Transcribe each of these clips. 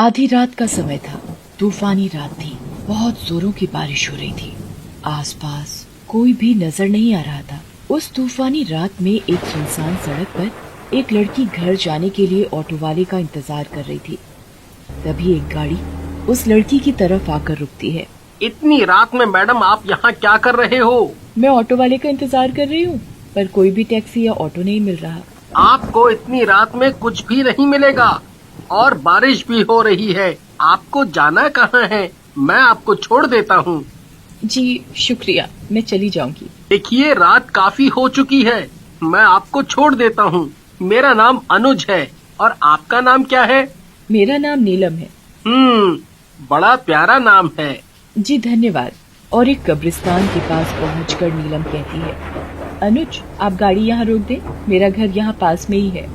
आधी रात का समय था। तूफानी रात थी। बहुत जोरों की बारिश हो रही थी। आसपास कोई भी नजर नहीं आ रहा था। उस तूफानी रात में एक सुनसान सड़क पर एक लड़की घर जाने के लिए ऑटो वाले का इंतजार कर रही थी। तभी एक गाड़ी उस लड़की की तरफ आकर रुकती है। इतनी रात में मैडम आप यहाँ क्या कर रहे हो? मैं ऑटो वाले का इंतजार कर रही हूँ, पर कोई भी टैक्सी या ऑटो नहीं मिल रहा। आपको इतनी रात में कुछ भी नहीं मिलेगा और बारिश भी हो रही है। आपको जाना कहाँ है? मैं आपको छोड़ देता हूँ। जी शुक्रिया, मैं चली जाऊंगी। देखिए रात काफी हो चुकी है, मैं आपको छोड़ देता हूँ। मेरा नाम अनुज है और आपका नाम क्या है? मेरा नाम नीलम है। बड़ा प्यारा नाम है। जी धन्यवाद। और एक कब्रिस्तान के पास पहुंचकर नीलम कहती है, अनुज आप गाड़ी यहाँ रोक दे, मेरा घर यहाँ पास में ही है।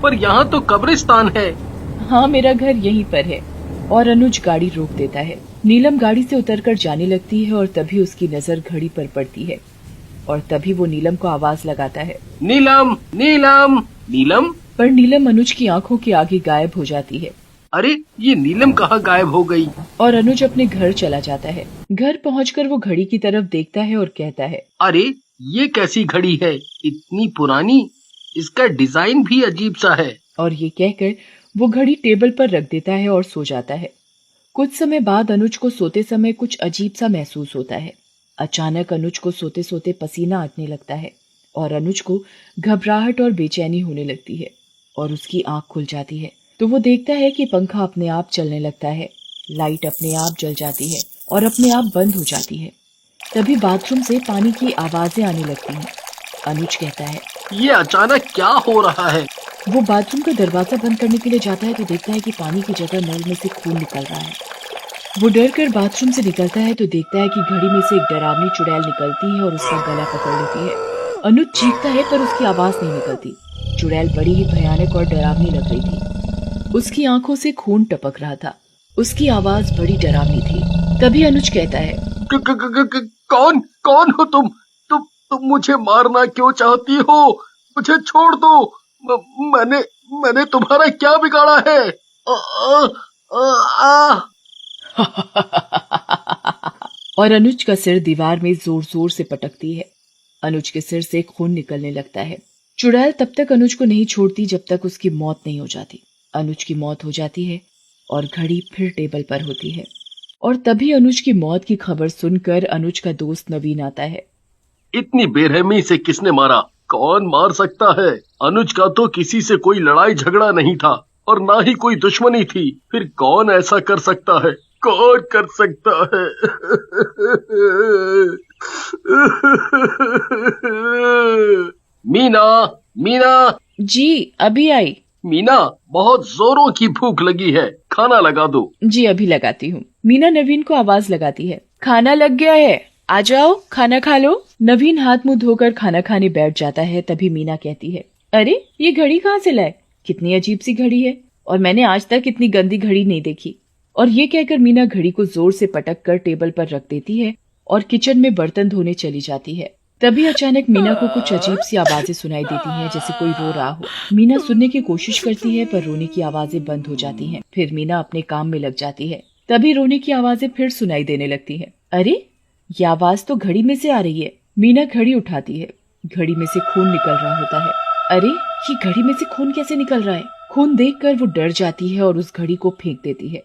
पर यहाँ तो कब्रिस्तान है। हाँ मेरा घर यहीं पर है। और अनुज गाड़ी रोक देता है। नीलम गाड़ी से उतरकर जाने लगती है और तभी उसकी नजर घड़ी पर पड़ती है और तभी वो नीलम को आवाज लगाता है, नीलम नीलम नीलम। पर नीलम अनुज की आंखों के आगे गायब हो जाती है। अरे ये नीलम कहाँ गायब हो गई? और अनुज अपने घर चला जाता है। घर पहुंचकर वो घड़ी की तरफ देखता है और कहता है, अरे ये कैसी घड़ी है, इतनी पुरानी, इसका डिजाइन भी अजीब सा है। और ये कहकर वो घड़ी टेबल पर रख देता है और सो जाता है। कुछ समय बाद अनुज को सोते समय कुछ अजीब सा महसूस होता है। अचानक अनुज को सोते सोते पसीना आने लगता है और अनुज को घबराहट और बेचैनी होने लगती है और उसकी आंख खुल जाती है तो वो देखता है कि पंखा अपने आप चलने लगता है, लाइट अपने आप जल जाती है और अपने आप बंद हो जाती है। तभी बाथरूम से पानी की आवाजें आने लगती हैं। अनुज कहता है, ये अचानक क्या हो रहा है? वो बाथरूम का दरवाजा बंद करने के लिए जाता है तो देखता है कि पानी की जगह नल में से खून निकल रहा है। वो डर कर बाथरूम से निकलता है तो देखता है कि घड़ी में से एक डरावनी चुड़ैल निकलती है और उसका गला पकड़ लेती है। अनुज चीखता है पर उसकी आवाज नहीं निकलती। चुड़ैल बड़ी ही भयानक और डरावनी लग रही थी। उसकी आंखों से खून टपक रहा था। उसकी आवाज बड़ी डरावनी थी। तभी अनुज कहता है, कौन कौन हो तुम? तुम मुझे मारना क्यों चाहती हो? मुझे छोड़ दो। मैंने तुम्हारा क्या बिगाड़ा है? और अनुज का सिर दीवार में जोर जोर से पटकती है। अनुज के सिर से खून निकलने लगता है। चुड़ैल तब तक अनुज को नहीं छोड़ती जब तक उसकी मौत नहीं हो जाती। अनुज की मौत हो जाती है और घड़ी फिर टेबल पर होती है। और तभी अनुज की मौत की खबर सुनकर अनुज का दोस्त नवीन आता है। इतनी बेरहमी से किसने मारा? कौन मार सकता है? अनुज का तो किसी से कोई लड़ाई झगड़ा नहीं था और ना ही कोई दुश्मनी थी। फिर कौन ऐसा कर सकता है? कौन कर सकता है? मीना, मीना। जी अभी आई। मीना, बहुत जोरों की भूख लगी है, खाना लगा दो। जी अभी लगाती हूँ। मीना नवीन को आवाज लगाती है, खाना लग गया है, आ जाओ खाना खा लो। नवीन हाथ मुंह धोकर खाना खाने बैठ जाता है। तभी मीना कहती है, अरे ये घड़ी कहाँ से लाए? कितनी अजीब सी घड़ी है और मैंने आज तक इतनी गंदी घड़ी नहीं देखी। और ये कहकर मीना घड़ी को जोर से पटक कर टेबल पर रख देती है और किचन में बर्तन धोने चली जाती है। तभी अचानक मीना को कुछ अजीब सी आवाजें सुनाई देती हैं, जैसे कोई रो रहा हो। मीना सुनने की कोशिश करती है पर रोने की आवाजें बंद हो जाती हैं। फिर मीना अपने काम में लग जाती है। तभी रोने की आवाजें फिर सुनाई देने लगती हैं। अरे ये आवाज तो घड़ी में से आ रही है। मीना घड़ी उठाती है। घड़ी में से खून निकल रहा होता है। अरे ये घड़ी में से खून कैसे निकल रहा है? खून देखकर वो डर जाती है और उस घड़ी को फेंक देती है।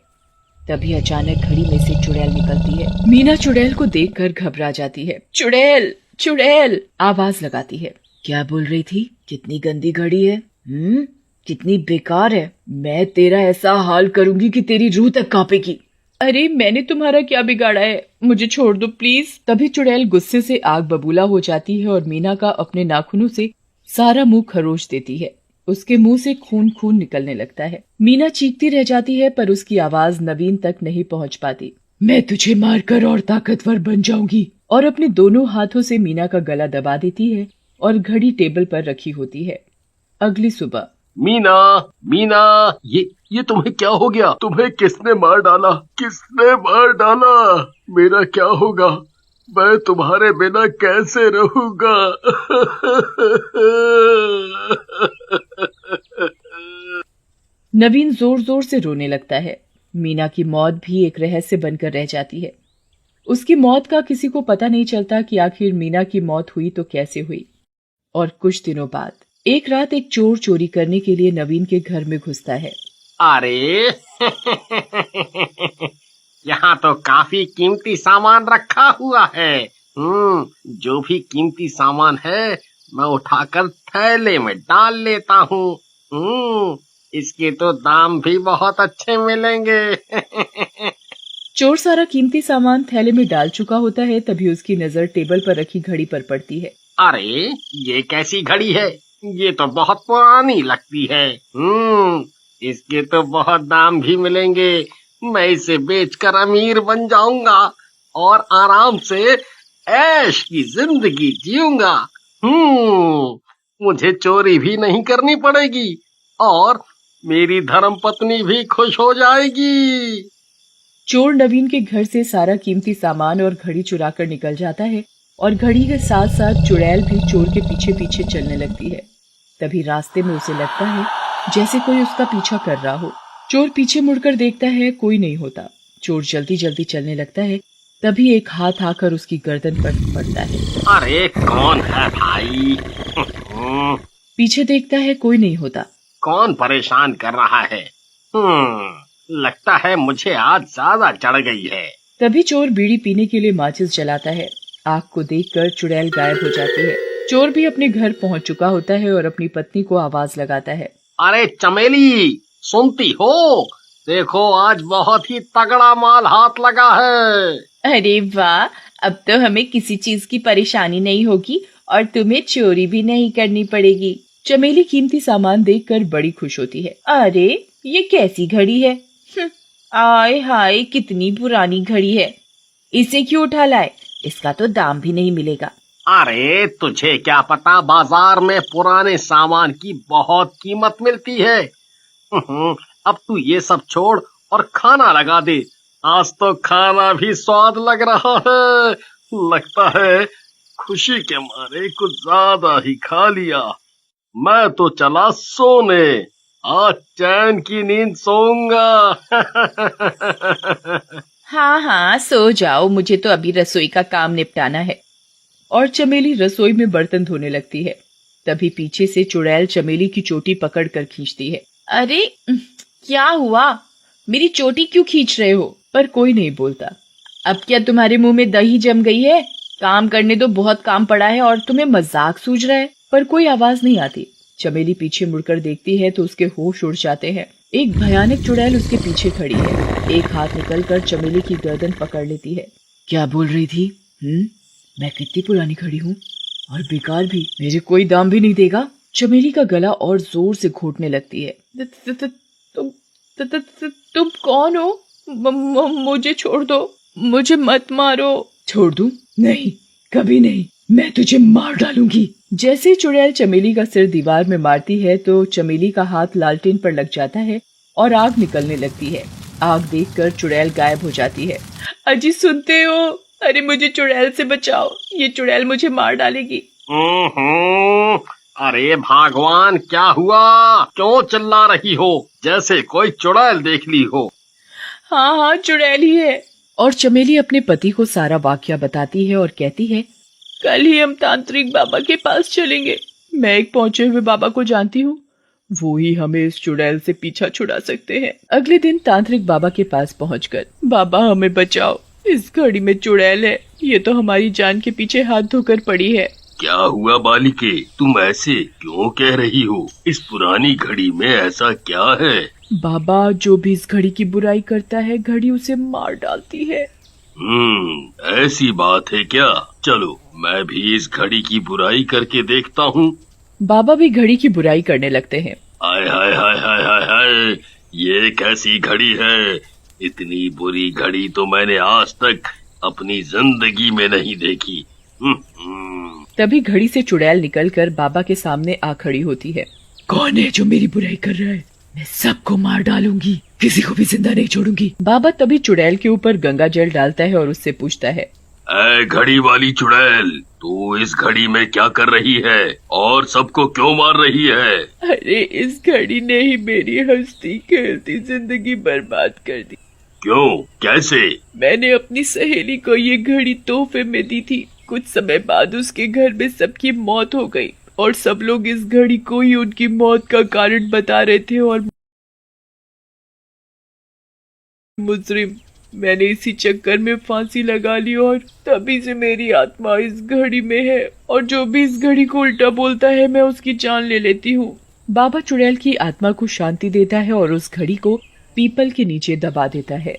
तभी अचानक घड़ी में से चुड़ैल निकलती है। मीना चुड़ैल को देखकर घबरा जाती है। चुड़ैल चुड़ैल आवाज लगाती है। क्या बोल रही थी? कितनी गंदी घड़ी है, कितनी बेकार है। मैं तेरा ऐसा हाल करूंगी कि तेरी रूह तक कांपेगी। अरे मैंने तुम्हारा क्या बिगाड़ा है, मुझे छोड़ दो प्लीज। तभी चुड़ैल गुस्से से आग बबूला हो जाती है और मीना का अपने नाखूनों से सारा मुंह खरोच देती है। उसके मुंह से खून खून निकलने लगता है। मीना चीखती रह जाती है पर उसकी आवाज नवीन तक नहीं पहुंच पाती। मैं तुझे मारकर और ताकतवर बन जाऊंगी। और अपने दोनों हाथों से मीना का गला दबा देती है और घड़ी टेबल पर रखी होती है। अगली सुबह, मीना, मीना, ये तुम्हें क्या हो गया? तुम्हें किसने मार डाला? किसने मार डाला? मेरा क्या होगा? मैं तुम्हारे बिना कैसे रहूंगा? नवीन जोर जोर से रोने लगता है। मीना की मौत भी एक रहस्य बनकर रह जाती है। उसकी मौत का किसी को पता नहीं चलता कि आखिर मीना की मौत हुई तो कैसे हुई। और कुछ दिनों बाद एक रात एक चोर चोरी करने के लिए नवीन के घर में घुसता है। अरे यहाँ तो काफी कीमती सामान रखा हुआ है। जो भी कीमती सामान है मैं उठाकर थैले में डाल लेता हूँ। इसके तो दाम भी बहुत अच्छे मिलेंगे। चोर सारा कीमती सामान थैले में डाल चुका होता है, तभी उसकी नजर टेबल पर रखी घड़ी पर पड़ती है। अरे ये कैसी घड़ी है? ये तो बहुत पुरानी लगती है। इसके तो बहुत दाम भी मिलेंगे। मैं इसे बेचकर अमीर बन जाऊंगा और आराम से ऐश की जिंदगी जीऊंगा। मुझे चोरी भी नहीं करनी पड़ेगी और मेरी धर्मपत्नी भी खुश हो जाएगी। चोर नवीन के घर से सारा कीमती सामान और घड़ी चुरा कर निकल जाता है और घड़ी के साथ साथ चुड़ैल भी चोर के पीछे पीछे चलने लगती है। तभी रास्ते में उसे लगता है जैसे कोई उसका पीछा कर रहा हो। चोर पीछे मुड़कर देखता है, कोई नहीं होता। चोर जल्दी जल्दी चलने लगता है, तभी एक हाथ आकर उसकी गर्दन पर पड़ता है। अरे कौन है भाई? पीछे देखता है, कोई नहीं होता। कौन परेशान कर रहा है? लगता है मुझे आज ज्यादा चढ़ गई है। तभी चोर बीड़ी पीने के लिए माचिस जलाता है। आग को देखकर चुड़ैल गायब हो जाती है। चोर भी अपने घर पहुंच चुका होता है और अपनी पत्नी को आवाज लगाता है। अरे चमेली, सुनती हो? देखो आज बहुत ही तगड़ा माल हाथ लगा है। अरे वाह, अब तो हमें किसी चीज की परेशानी नहीं होगी और तुम्हें चोरी भी नहीं करनी पड़ेगी। चमेली कीमती सामान देखकर बड़ी खुश होती है। अरे ये कैसी घड़ी है? आय हाय, कितनी पुरानी घड़ी है। इसे क्यों उठा लाए? इसका तो दाम भी नहीं मिलेगा। अरे तुझे क्या पता, बाजार में पुराने सामान की बहुत कीमत मिलती है। अब तू ये सब छोड़ और खाना लगा दे। आज तो खाना भी स्वाद लग रहा है। लगता है खुशी के मारे कुछ ज्यादा ही खा लिया। मैं तो चला सोने। आज चैन की नींद सोऊंगा। हाँ हाँ, सो जाओ, मुझे तो अभी रसोई का काम निपटाना है। और चमेली रसोई में बर्तन धोने लगती है। तभी पीछे से चुड़ैल चमेली की चोटी पकड़ कर खींचती है। अरे क्या हुआ? मेरी चोटी क्यों खींच रहे हो? पर कोई नहीं बोलता। अब क्या तुम्हारे मुंह में दही जम गई है? काम करने दो, बहुत काम पड़ा है और तुम्हें मजाक सूझ रहा है। पर कोई आवाज नहीं आती। चमेली पीछे मुड़कर देखती है तो उसके होश उड़ जाते हैं। एक भयानक चुड़ैल उसके पीछे खड़ी है। एक हाथ निकलकर चमेली की गर्दन पकड़ लेती है। क्या बोल रही थी? मैं कितनी पुरानी खड़ी हूँ और बेकार भी, मेरे कोई दाम भी नहीं देगा। चमेली का गला और जोर से घोटने लगती है। तुम कौन हो? मुझे छोड़ दो, मुझे मत मारो। छोड़ दूं? नहीं, कभी नहीं, मैं तुझे मार डालूंगी। जैसे चुड़ैल चमेली का सिर दीवार में मारती है तो चमेली का हाथ लालटेन पर लग जाता है और आग निकलने लगती है। आग देखकर चुड़ैल गायब हो जाती है। अजी सुनते हो? अरे मुझे चुड़ैल से बचाओ, ये चुड़ैल मुझे मार डालेगी। अरे भगवान, क्या हुआ? क्यों चिल्ला रही हो जैसे कोई चुड़ैल देख ली हो? हाँ हाँ, चुड़ैल ही है। और चमेली अपने पति को सारा वाकया बताती है और कहती है, कल ही हम तांत्रिक बाबा के पास चलेंगे। मैं एक पहुंचे हुए बाबा को जानती हूँ, वो ही हमें इस चुड़ैल से पीछा छुड़ा सकते हैं। अगले दिन तांत्रिक बाबा के पास पहुंचकर, बाबा हमें बचाओ, इस घड़ी में चुड़ैल है, ये तो हमारी जान के पीछे हाथ धोकर पड़ी है। क्या हुआ बालिके, तुम ऐसे क्यों कह रही हो? इस पुरानी घड़ी में ऐसा क्या है? बाबा, जो भी इस घड़ी की बुराई करता है, घड़ी उसे मार डालती है। ऐसी बात है क्या? चलो मैं भी इस घड़ी की बुराई करके देखता हूँ। बाबा भी घड़ी की बुराई करने लगते हैं। हाय हाय हाय हाय हाय हाय, ये कैसी घड़ी है? इतनी बुरी घड़ी तो मैंने आज तक अपनी जिंदगी में नहीं देखी। तभी घड़ी से चुड़ैल निकलकर बाबा के सामने आ खड़ी होती है। कौन है जो मेरी बुराई कर रहा है? मैं सबको मार डालूंगी, किसी को भी जिंदा नहीं छोड़ूंगी। बाबा तभी चुड़ैल के ऊपर गंगा जल डालता है और उससे पूछता है, ऐ घड़ी वाली चुड़ैल, तू इस घड़ी में क्या कर रही है और सबको क्यों मार रही है? अरे इस घड़ी ने ही मेरी हंसती खेलती जिंदगी बर्बाद कर दी। क्यों, कैसे? मैंने अपनी सहेली को ये घड़ी तोहफे में दी थी। कुछ समय बाद उसके घर में सबकी मौत हो गई और सब लोग इस घड़ी को ही उनकी मौत का कारण बता रहे थे और मुजरिम मैंने इसी चक्कर में फांसी लगा ली और तभी से मेरी आत्मा इस घड़ी में है और जो भी इस घड़ी को उल्टा बोलता है मैं उसकी जान ले लेती हूँ। बाबा चुड़ैल की आत्मा को शांति देता है और उस घड़ी को पीपल के नीचे दबा देता है।